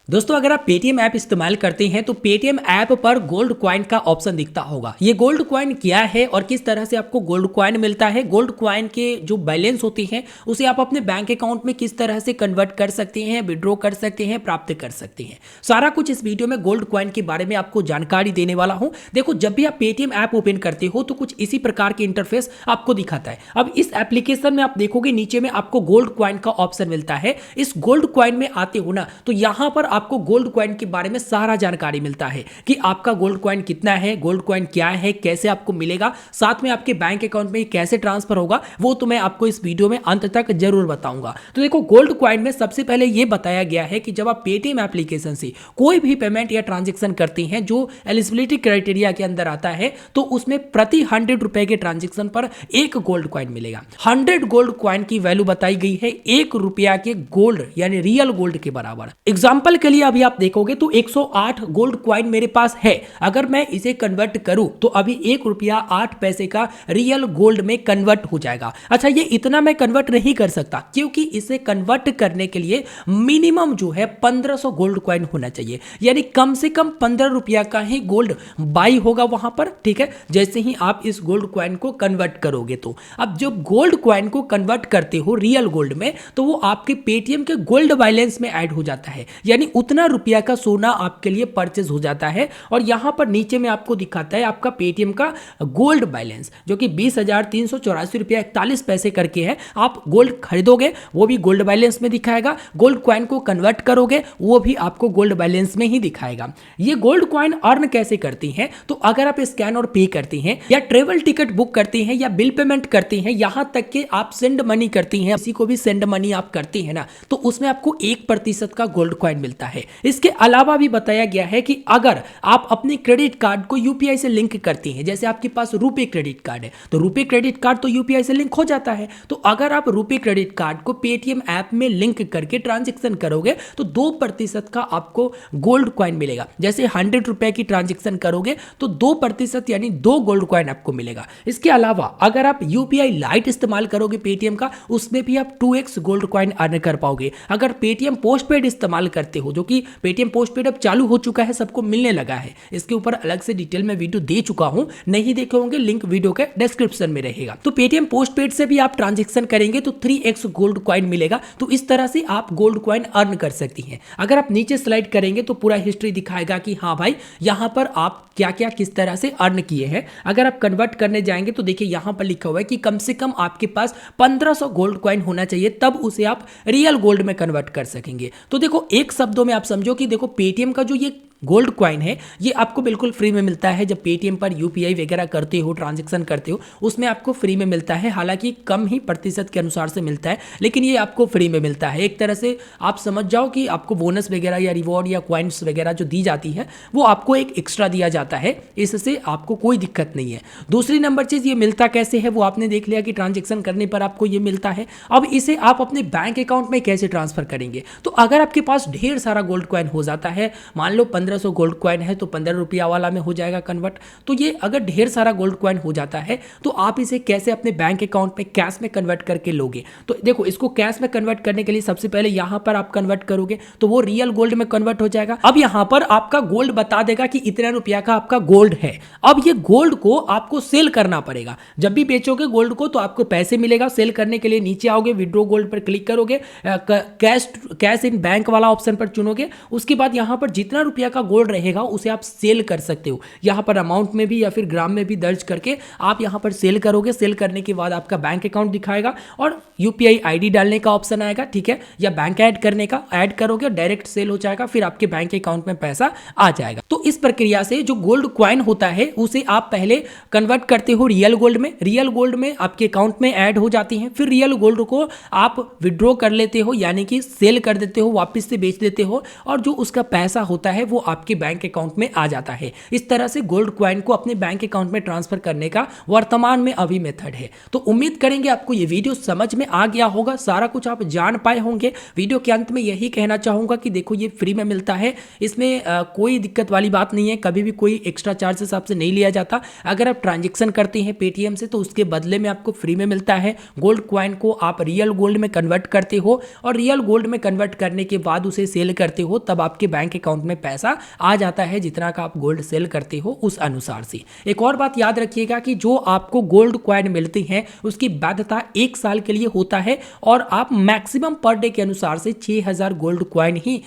दोस्तों अगर आप पेटीएम ऐप इस्तेमाल करते हैं तो पेटीएम ऐप पर गोल्ड कॉइन का ऑप्शन दिखता होगा। ये गोल्ड कॉइन क्या है और किस तरह से आपको गोल्ड कॉइन मिलता है, गोल्ड कॉइन के जो बैलेंस होते हैं उसे आप अपने बैंक अकाउंट में किस तरह से कन्वर्ट कर सकते हैं, विड्रॉ कर सकते हैं, प्राप्त कर सकते हैं, सारा कुछ इस वीडियो में गोल्ड कॉइन के बारे में आपको जानकारी देने वाला हूं। देखो, जब भी आप पेटीएम ऐप ओपन करते हो तो कुछ इसी प्रकार के इंटरफेस आपको दिखाता है। अब इस एप्लीकेशन में आप देखोगे नीचे में आपको गोल्ड कॉइन का ऑप्शन मिलता है। इस गोल्ड कॉइन में आते हो ना तो यहां पर आपको गोल्ड कॉइन के बारे में सारा जानकारी मिलता है कि आपका गोल्ड कॉइन कितना है, गोल्ड कॉइन क्या है, कैसे आपको मिलेगा, साथ में आपके बैंक अकाउंट में कैसे ट्रांसफर होगा, वो तो मैं आपको इस वीडियो में अंत तक जरूर बताऊंगा। तो देखो, गोल्ड कॉइन में सबसे पहले यह बताया गया है कि जब आप पेटीएम एप्लीकेशन से कोई भी पेमेंट या ट्रांजेक्शन करते हैं जो एलिजिबिलिटी क्राइटेरिया के अंदर आता है तो उसमें प्रति 100 रुपए के ट्रांजेक्शन पर एक गोल्ड कॉइन मिलेगा। 100 गोल्ड कॉइन की वैल्यू बताई गई है 1 रुपया के गोल्ड यानी रियल गोल्ड के बराबर। एग्जाम्पल के लिए अभी आप देखोगे तो 108 गोल्ड क्वाइन मेरे पास है। अगर मैं इसे कन्वर्ट करूं तो अभी 1 रुपया 8 पैसे का रियल गोल्ड में कन्वर्ट हो जाएगा। अच्छा, ये इतना मैं कन्वर्ट नहीं कर सकता क्योंकि इसे कन्वर्ट करने के लिए मिनिमम जो है 1500 गोल्ड क्वाइन होना चाहिए, यानी कम से कम 15 रुपया का ही गोल्ड बाई होगा वहां पर। ठीक है, जैसे ही आप इस गोल्ड क्वाइन को कन्वर्ट करोगे तो अब जब गोल्ड क्वाइन को कन्वर्ट करते हो रियल गोल्ड में तो वो आपके पेटीएम के गोल्ड बैलेंस में ऐड हो जाता है, यानी उतना रुपया का सोना आपके लिए परचेज हो जाता है। और यहां पर नीचे में आपको दिखाता है आपका पेटीएम का गोल्ड बैलेंस जो कि 20,384 रुपया 41 पैसे करके है। आप गोल्ड खरीदोगे वो भी गोल्ड बैलेंस में दिखाएगा, गोल्ड कॉइन को कन्वर्ट करोगे वो भी आपको गोल्ड बैलेंस में ही दिखाएगा। ये गोल्ड कॉइन अर्न कैसे करती हैं? तो अगर आप स्कैन और पे करती हैं या ट्रेवल टिकट बुक करती हैं या बिल पेमेंट करती हैं, यहां तक कि आप सेंड मनी करती हैं, किसी को भी सेंड मनी आप करती हैं ना, तो उसमें आपको 1% का गोल्ड कॉइन मिलता है। इसके अलावा भी बताया गया है कि अगर आप अपने क्रेडिट कार्ड को यूपीआई से लिंक करती हैं, जैसे आपके पास रुपे क्रेडिट कार्ड है तो रुपे क्रेडिट कार्ड तो यूपीआई से लिंक हो जाता है, तो अगर आप रुपे क्रेडिट कार्ड को पेटीएम ऐप में लिंक करके ट्रांजेक्शन करोगे तो 2% का आपको गोल्ड कॉइन मिलेगा। जैसे 100 रुपए की ट्रांजेक्शन करोगे तो 2% यानी 2 गोल्ड कॉइन आपको मिलेगा। इसके अलावा अगर आप यूपीआई लाइट इस्तेमाल करोगे पेटीएम का, उसमें भी आप 2x गोल्ड कॉइन अर्न कर पाओगे। अगर पेटीएम पोस्टपेड इस्तेमाल करते हो, जो कि पेटीएम पोस्टपेड अब चालू हो चुका है, सबको मिलने लगा है, इसके ऊपर अलग से डिटेल में वीडियो दे चुका हूं, नहीं देखे होंगे लिंक वीडियो के डिस्क्रिप्शन में रहेगा। तो पेटीएम पोस्टपेड से भी आप ट्रांजेक्शन करेंगे तो 3x गोल्ड कॉइन मिलेगा। तो इस तरह से आप गोल्ड कॉइन अर्न कर सकती हैं। अगर आप नीचे स्लाइड करेंगे तो पूरा हिस्ट्री दिखाएगा कि हाँ भाई यहां पर आप क्या क्या किस तरह से अर्न किए हैं। अगर आप कन्वर्ट करने जाएंगे तो देखिए यहां पर लिखा हुआ है कि कम से कम आपके पास 1500 गोल्ड कॉइन होना चाहिए, तब उसे आप रियल गोल्ड में कन्वर्ट कर सकेंगे। तो देखो, एक शब्दों में आप समझो कि देखो पेटीएम का जो ये गोल्ड कॉइन है ये आपको बिल्कुल फ्री में मिलता है। जब पेटीएम पर यूपीआई वगैरह करते हो, ट्रांजैक्शन करते हो, उसमें आपको फ्री में मिलता है। हालांकि कम ही प्रतिशत के अनुसार से मिलता है, लेकिन ये आपको फ्री में मिलता है। एक तरह से आप समझ जाओ कि आपको बोनस वगैरह या रिवॉर्ड या कॉइन्स वगैरह जो दी जाती है वो आपको एक एक्स्ट्रा दिया जाता है, इससे आपको कोई दिक्कत नहीं है। दूसरी नंबर चीज, ये मिलता कैसे है वो आपने देख लिया कि ट्रांजेक्शन करने पर आपको ये मिलता है। अब इसे आप अपने बैंक अकाउंट में कैसे ट्रांसफर करेंगे? तो अगर आपके पास ढेर सारा गोल्ड कॉइन हो जाता है, मान लो 1500 गोल्ड कॉइन है तो 15 रुपया वाला में हो जाएगा कन्वर्ट। तो ये अगर ढेर सारा गोल्ड कॉइन हो जाता है तो आप इसे कैसे अपने बैंक अकाउंट में कैश में कन्वर्ट करके लोगे? तो देखो, इसको कैश में कन्वर्ट करने के लिए सबसे पहले यहां पर आप कन्वर्ट करोगे तो वो रियल गोल्ड में कन्वर्ट हो जाएगा। अब यहां पर आपका गोल्ड बता देगा कि इतना रुपया का आपका गोल्ड है। अब ये गोल्ड को आपको सेल करना पड़ेगा। जब भी बेचोगे गोल्ड को तो आपको पैसे मिलेगा। सेल करने के लिए नीचे आओगे, विड्रॉ गोल्ड पर क्लिक करोगे, कैश इन बैंक वाला ऑप्शन पर चुनोगे। उसके बाद यहां पर जितना रुपया का गोल्ड रहेगा उसे आप सेल कर सकते हो। यहां पर अमाउंट में भी या फिर ग्राम में भी दर्ज करके आप यहां पर सेल करोगे। सेल करने के बाद आपका बैंक अकाउंट दिखाएगा और यूपीआई आईडी डालने का ऑप्शन आएगा, ठीक है, या बैंक ऐड करने का, ऐड करोगे डायरेक्ट सेल हो जाएगा, फिर आपके बैंक अकाउंट में पैसा आ जाएगा। तो इस प्रक्रिया से जो गोल्ड कॉइन होता है उसे आप पहले कन्वर्ट करते हो रियल गोल्ड में। रियल गोल्ड में आपके अकाउंट में ऐड हो जाती है, फिर रियल गोल्ड को आप विड्रॉ कर लेते हो, यानी कि सेल कर देते हो, वापस से बेच देते हो, और जो उसका पैसा होता है वो आपके बैंक अकाउंट में आ जाता है। इस तरह से गोल्ड कॉइन को अपने बैंक अकाउंट में ट्रांसफर करने का वर्तमान में अभी मेथड है। तो उम्मीद करेंगे आपको ये वीडियो समझ में आ गया होगा, सारा कुछ आप जान पाए होंगे। वीडियो के अंत में यही कहना चाहूंगा कि देखो ये फ्री में मिलता है, इसमें कोई दिक्कत वाली बात नहीं है, कभी भी कोई एक्स्ट्रा चार्जेस आपसे नहीं लिया जाता। अगर आप ट्रांजेक्शन करते हैं पेटीएम से तो उसके बदले में आपको फ्री में मिलता है। गोल्ड कॉइन को आप रियल गोल्ड में कन्वर्ट करते हो और रियल गोल्ड में कन्वर्ट करने के बाद उसे सेल करते हो, तब आपके बैंक अकाउंट में पैसा आ जाता है जितना का आप गोल्ड सेल करते हो उस अनुसार से। एक और बात याद रखिएगा कि जो आपको गोल्ड कॉइन मिलती है उसकी वैधता 1 साल के लिए होता है और आप मैक्सिमम पर डे के अनुसार से 6000 गोल्ड कॉइन ही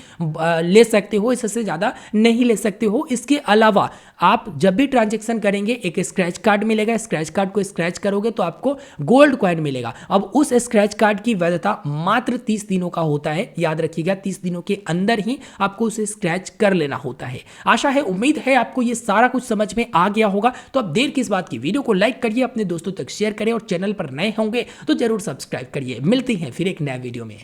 ले सकते हो, इससे ज़्यादा नहीं ले सकते हो। इसके अलावा आप जब भी ट्रांजेक्शन करेंगे एक स्क्रैच कार्ड मिलेगा, स्क्रैच कार्ड को स्क्रैच करोगे तो आपको गोल्ड कॉइन मिलेगा। अब उस स्क्रैच कार्ड की वैधता मात्र 30 दिनों का होता है, याद रखिएगा 30 दिनों के अंदर ही आपको उसे स्क्रैच कर लेना होता है। आशा है, उम्मीद है आपको ये सारा कुछ समझ में आ गया होगा। तो अब देर किस बात की, वीडियो को लाइक करिए, अपने दोस्तों तक शेयर करें और चैनल पर नए होंगे तो जरूर सब्सक्राइब करिए। मिलते हैं फिर एक नए वीडियो में।